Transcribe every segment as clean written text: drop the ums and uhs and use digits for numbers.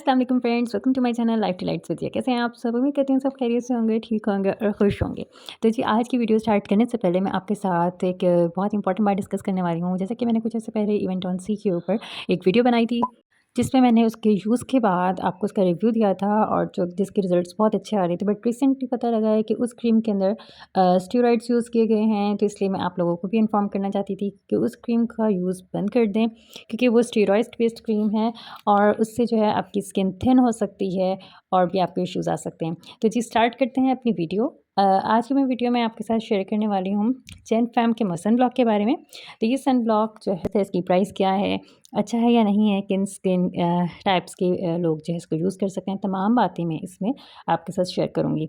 अस्सलाम वालेकुम friends, welcome to my channel life delights with. कैसे हैं आप सब? उम्मीद करती हूँ सब खैरियत से होंगे, ठीक होंगे और खुश होंगे। तो जी आज की वीडियो स्टार्ट करने से पहले मैं आपके साथ एक बहुत इंपॉर्टेंट बात डिस्कस करने वाली हूँ। जैसे कि मैंने कुछ ऐसे पहले इवेंट ऑन सी के ऊपर एक वीडियो बनाई थी, जिसमें मैंने उसके यूज़ के बाद आपको उसका रिव्यू दिया था और जो जिसके रिजल्ट्स बहुत अच्छे आ रहे थे। बट रिसेंटली पता लगा है कि उस क्रीम के अंदर स्टेरॉइड्स यूज़ किए गए हैं। तो इसलिए मैं आप लोगों को भी इन्फॉर्म करना चाहती थी कि उस क्रीम का यूज़ बंद कर दें, क्योंकि वो स्टेरॉइड बेस्ड क्रीम है और उससे जो है आपकी स्किन थिन हो सकती है और भी आपको इश्यूज़ आ सकते हैं। तो जी स्टार्ट करते हैं अपनी वीडियो। आज की मैं वीडियो में आपके साथ शेयर करने वाली हूँ जेन फैम के सन ब्लॉक के बारे में। तो ये सन ब्लॉक जो है तो इसकी प्राइस क्या है, अच्छा है या नहीं है, किन स्किन टाइप्स के लोग जो है इसको यूज़ कर सकते हैं, तमाम बातें मैं इसमें आपके साथ शेयर करूँगी।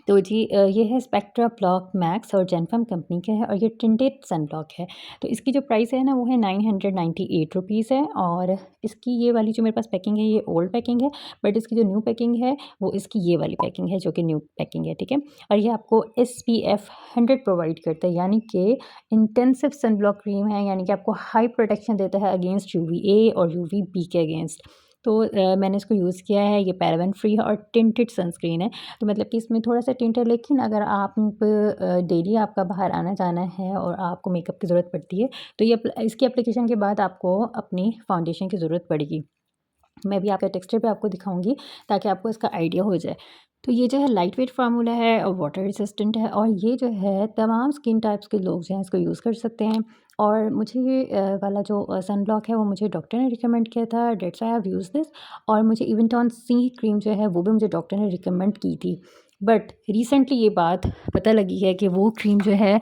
तो जी ये है स्पेक्ट्रा ब्लॉक मैक्स और जेनफम कंपनी का है और ये टिंटेड सन ब्लॉक है। तो इसकी जो प्राइस है ना वो है 998 रुपीज़ है। और इसकी ये वाली जो मेरे पास पैकिंग है ये ओल्ड पैकिंग है, बट इसकी जो न्यू पैकिंग है वो इसकी ये वाली पैकिंग है जो कि न्यू पैकिंग है, ठीक है। और ये आपको SPF 100 प्रोवाइड करता है, यानी कि इंटेंसिव सन ब्लॉक क्रीम है, यानी कि आपको हाई प्रोटेक्शन देता है अगेंस्ट UVA और UVB के अगेंस्ट। तो मैंने इसको यूज़ किया है, ये पैराबेन फ्री है और टिंटेड सनस्क्रीन है। तो मतलब कि इसमें थोड़ा-सा टिंट है, लेकिन अगर आप डेली आपका बाहर आना-जाना है और आपको मेकअप की ज़रूरत पड़ती है, तो ये इसकी एप्लीकेशन के बाद आपको अपनी फाउंडेशन की ज़रूरत पड़ेगी। मैं भी आपके टेक्सचर पे आपको दिखाऊँगी ताकि आपको इसका आइडिया हो जाए। तो ये जो है लाइट वेट फार्मूला है और वाटर रेसिस्टेंट है और ये जो है तमाम स्किन टाइप्स के लोग जो हैं इसको यूज़ कर सकते हैं। और मुझे ये वाला जो सन ब्लॉक है वो मुझे डॉक्टर ने रिकमेंड किया था, that's I have use this. और मुझे इवेंटॉन सी क्रीम जो है वो भी मुझे डॉक्टर ने रिकमेंड की थी। बट रिसेंटली ये बात पता लगी है कि वो क्रीम जो है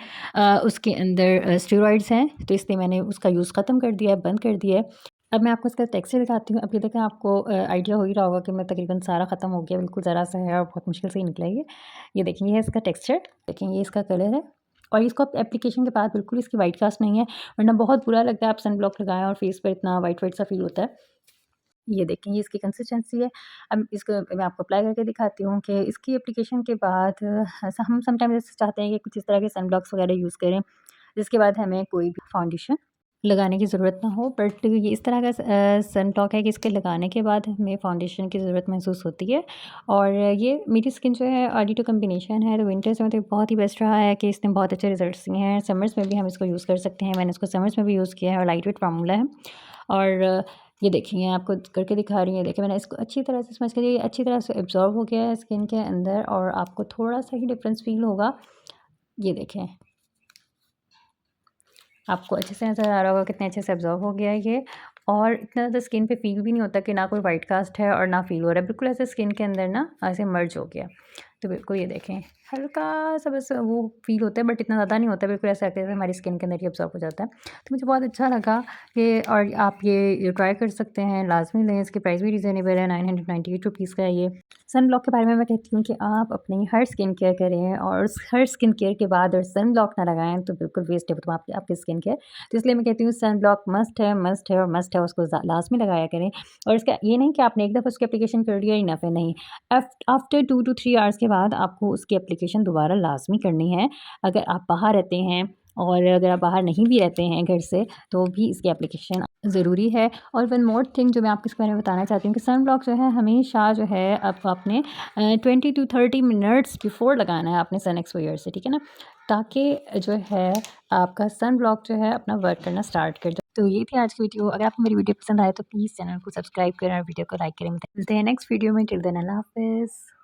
उसके अंदर स्टेरॉइड्स हैं, तो इसलिए मैंने उसका यूज़ ख़त्म कर दिया है, बंद कर दिया है। अब मैं आपको इसका टेक्सचर दिखाती हूँ। अब ये देखें, आपको आइडिया हो ही रहा होगा कि मैं तकरीबन सारा ख़त्म हो गया, बिल्कुल ज़रा-सा है और बहुत मुश्किल से ही निकला ये। ये देखिए, ये है इसका टेक्सचर, देखें ये इसका कलर है। और इसको आप एप्लीकेशन के बाद बिल्कुल इसकी वाइट कास्ट नहीं है, वरना बहुत बुरा लगता है आप सन ब्लॉक लगाएँ और फेस पर इतना वाइट-वाइट सा फ़ील होता है। ये देखें, ये इसकी कंसिस्टेंसी है। अब इसको मैं आपको अप्लाई करके दिखाती हूँ कि इसकी एप्लीकेशन के बाद ऐसा हम समटाइम्स ऐसे चाहते हैं कि कुछ इस तरह के सन ब्लॉक्स वगैरह यूज़ करें, जिसके बाद हमें कोई भी फाउंडेशन लगाने की ज़रूरत ना हो। बट ये इस तरह का सन ब्लॉक है कि इसके लगाने के बाद हमें फाउंडेशन की ज़रूरत महसूस होती है। और ये मेरी स्किन जो है ऑडी टू कॉम्बिनेशन है, तो विंटर्स में तो बहुत ही बेस्ट रहा है कि इसने बहुत अच्छे रिजल्ट्स दिए हैं। समर्स में भी हम इसको यूज़ कर सकते हैं, मैंने इसको समर्स में भी यूज़ किया है और लाइट वेट फार्मूला है। और ये देखिए, आपको करके दिखा रही हैं, देखिए मैंने इसको अच्छी तरह से समझ कर, ये अच्छी तरह से एब्ज़ॉर्ब हो गया है स्किन के अंदर और आपको थोड़ा-सा ही डिफ़रेंस फ़ील होगा। ये देखें, आपको अच्छे से नज़र आ रहा होगा कितने अच्छे से एब्ज़ॉर्ब हो गया है ये। और इतना ज़्यादा स्किन पे फ़ील भी नहीं होता कि ना कोई वाइट कास्ट है और ना फ़ील हो रहा है, बिल्कुल ऐसे स्किन के अंदर ना ऐसे मर्ज हो गया। तो बिल्कुल ये देखें, हल्का-सा बस वो फ़ील होता है, बट इतना ज़्यादा नहीं होता, बिल्कुल ऐसा लगता है जैसे हमारी स्किन के अंदर ही एब्ज़ॉर्ब हो जाता है। तो मुझे बहुत अच्छा लगा ये, और आप ये ट्राई कर सकते हैं, लाज़मी लें। इसकी प्राइस भी रीज़नेबल है, 998 रुपीज़ का है ये। सन ब्लॉक के बारे में मैं कहती हूँ कि आप अपनी हर स्किन केयर करें और उस हर स्किन केयर के बाद अगर सन ब्लॉक ना लगाएँ तो बिल्कुल वेस्ट है वो तो आपकी स्किन केयर। तो इसलिए मैं कहती हूँ सन ब्लॉक मस्ट है, मस्ट है और मस्ट है, उसको लाज़मी लगाया करें। और इसका ये नहीं कि आपने एक दफ़ा उसकी एप्लीकेशन कर लिया, इनफ है, नहीं। आफ्टर 2 टू 3 आवर्स के बाद आपको उसकी एप्लीकेशन दोबारा लाज़मी करनी है। अगर आप बाहर रहते हैं और अगर आप बाहर नहीं भी रहते हैं घर से, तो भी इसकी एप्लीकेशन ज़रूरी है। और वन मोर थिंग जो मैं आपको इसके बारे में बताना चाहती हूँ कि सन ब्लॉक जो है हमेशा जो है आपको अपने 20 टू 30 मिनट्स बिफ़ोर लगाना है अपने सन एक्सपोज़र से, ठीक है ना? ताकि जो है आपका सन ब्लॉक जो है अपना वर्क करना स्टार्ट कर जाए। तो ये थी आज की वीडियो। अगर आपको मेरी वीडियो पसंद आए तो प्लीज़ चैनल को सब्सक्राइब करें और वीडियो को लाइक करें। मिलते हैं नेक्स्ट वीडियो में। टिल देन अल्लाह हाफ़िज़।